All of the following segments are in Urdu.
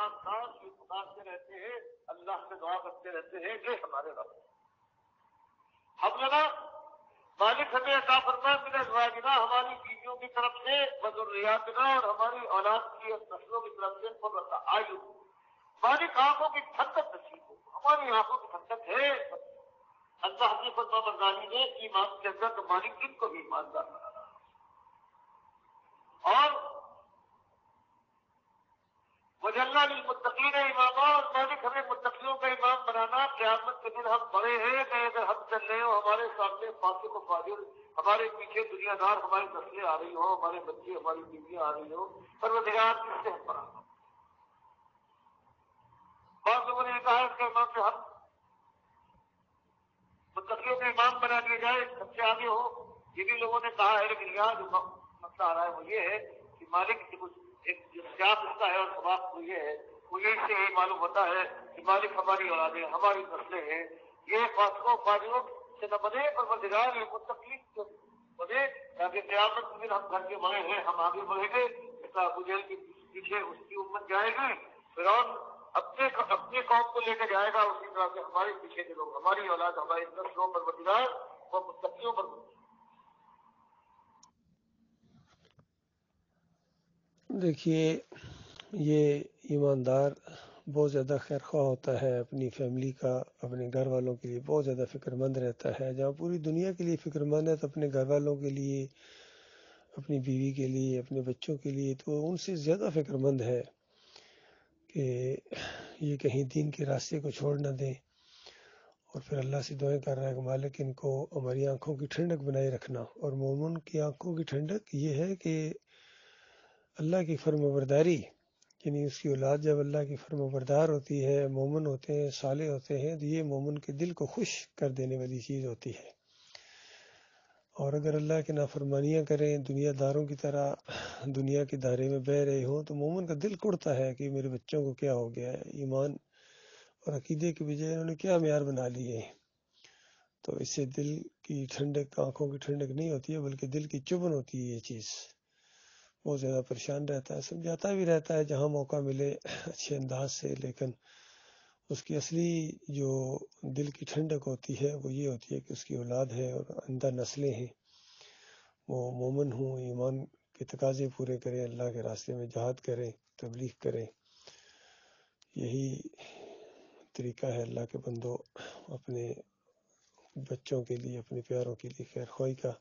رات رات یہ پکارتے رہتے ہیں، اللہ سے دعا کرتے رہتے ہیں کہ ہمارے رب ہم لگا مالک ہمیں عطا فرما من ازواجنا، ہماری بیویوں کی طرف سے، وذریاتنا، اور ہماری اولاد کی نسلوں کی طرف سے قرۃ اعین، مالک آنکھوں کی ٹھنڈک نصیب ہو، ہماری آنکھوں کی ٹھنڈک ہے اللہ کی فرما برداری میں ایمان کے اندر، تو مالک ان کو بھی ایماندار بنانا، اور وجعلنا للمتقین اماما، اور مالک ہمیں متقیوں کا امام بنانا، قیامت کے دن ہم بڑے ہیں کہ اگر ہم چل رہے ہوں ہمارے سامنے فاسق و فاجر، ہمارے پیچھے دنیا دار، ہماری نسلیں آ رہی ہوں، ہمارے بچے، ہماری بیویاں آ رہی ہوں، پروردگار کس سے ہم بنانا؟ بعض لوگوں نے کہا اس کا امام سے ہم متقیوں کا امام بنا دیا جائے، سب سے آگے ہو، یہ بھی لوگوں نے کہا ہے، لیکن یہاں جو مسئلہ آ رہا ہے وہ یہ ہے کہ مالک کی ایک جو سیاق ہوتا ہے اور سباق وہ یہ ہے، وہ یہ سے یہی معلوم ہوتا ہے کہ مالک ہماری اولادیں، ہماری نسلیں ہیں، یہ فاسقوں فاجروں سے نہ بنے، پروردگار یہ متقین سے بنے، تاکہ قیامت کے دن ہم گھر کے بڑے ہیں، ہم آگے بڑھیں گے، اس کا ابو جہل کے پیچھے اس کی امت جائے گی، فرعون اپنے قوم کو لے کے جائے گا، اسی طرح سے ہمارے پیچھے کے لوگ، ہماری اولاد، ہماری نسلوں پر پروردگار وہ متقیوں پر۔ دیکھیے، یہ ایماندار بہت زیادہ خیر خواہ ہوتا ہے، اپنی فیملی کا، اپنے گھر والوں کے لیے بہت زیادہ فکر مند رہتا ہے، جہاں پوری دنیا کے لیے فکر مند ہے تو اپنے گھر والوں کے لیے، اپنی بیوی کے لیے، اپنے بچوں کے لیے تو ان سے زیادہ فکر مند ہے کہ یہ کہیں دین کے راستے کو چھوڑ نہ دیں، اور پھر اللہ سے دعائیں کر رہا ہے کہ مالک ان کو ہماری آنکھوں کی ٹھنڈک بنائے رکھنا، اور مومن کی آنکھوں کی ٹھنڈک یہ ہے کہ اللہ کی فرمانبرداری، یعنی اس کی اولاد جب اللہ کی فرمانبردار ہوتی ہے، مومن ہوتے ہیں، صالح ہوتے ہیں، تو یہ مومن کے دل کو خوش کر دینے والی چیز ہوتی ہے، اور اگر اللہ کی نافرمانیاں کریں، دنیا داروں کی طرح دنیا کے دائرے میں بہ رہے ہوں، تو مومن کا دل کڑتا ہے کہ میرے بچوں کو کیا ہو گیا ہے، ایمان اور عقیدے کے بجائے انہوں نے کیا معیار بنا لیے ہیں، تو اس سے دل کی ٹھنڈک، آنکھوں کی ٹھنڈک نہیں ہوتی ہے، بلکہ دل کی چبھن ہوتی ہے، یہ چیز بہت زیادہ پریشان رہتا ہے، سمجھاتا بھی رہتا ہے جہاں موقع ملے اچھے انداز سے، لیکن اس کی اصلی جو دل کی ٹھنڈک ہوتی ہے وہ یہ ہوتی ہے کہ اس کی اولاد ہے اور آئندہ نسلیں ہیں، وہ مومن ہوں، ایمان کے تقاضے پورے کریں، اللہ کے راستے میں جہاد کریں، تبلیغ کریں۔ یہی طریقہ ہے اللہ کے بندوں اپنے بچوں کے لیے، اپنے پیاروں کے لیے خیر خواہی کا،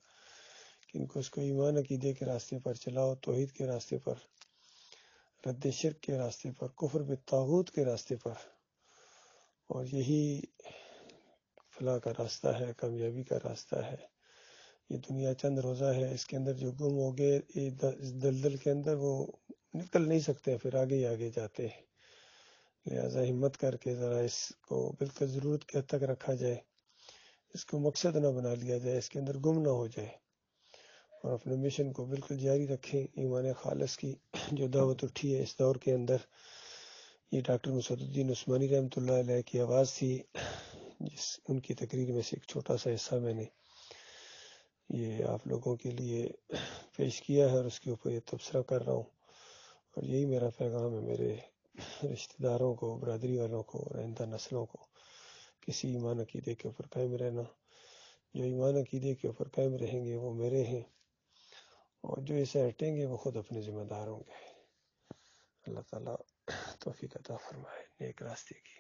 کہ ان کو اس کو ایمان عقیدے کے راستے پر چلاؤ، توحید کے راستے پر، رد شرک کے راستے پر، کفر بالطاغوت کے راستے پر، اور یہی فلاح کا راستہ ہے، کامیابی کا راستہ ہے۔ یہ دنیا چند روزہ ہے، اس کے اندر جو گم ہو گئے اس دلدل کے اندر، وہ نکل نہیں سکتے، پھر آگے ہی آگے جاتے ہیں، لہذا ہمت کر کے ذرا اس کو بالکل ضرورت کے حد تک رکھا جائے، اس کو مقصد نہ بنا لیا جائے، اس کے اندر گم نہ ہو جائے، اور اپنے مشن کو بالکل جاری رکھیں۔ ایمان خالص کی جو دعوت اٹھی ہے اس دور کے اندر، یہ ڈاکٹر مسعد الدین عثمانی رحمۃ اللہ علیہ کی آواز تھی، ان کی تقریر میں سے ایک چھوٹا سا حصہ میں نے یہ آپ لوگوں کے لیے پیش کیا ہے، اور اس کے اوپر یہ تبصرہ کر رہا ہوں، اور یہی میرا پیغام ہے میرے رشتہ داروں کو، برادری والوں کو، اور آئندہ نسلوں کو، کسی ایمان عقیدے کے اوپر قائم رہنا۔ جو ایمان عقیدے کے اوپر قائم رہیں گے وہ میرے ہیں، اور جو اسے ہٹیں گے وہ خود اپنے ذمہ دار ہوں گے۔ اللہ تعالیٰ توفیق عطا فرمائے نیک راستے کی۔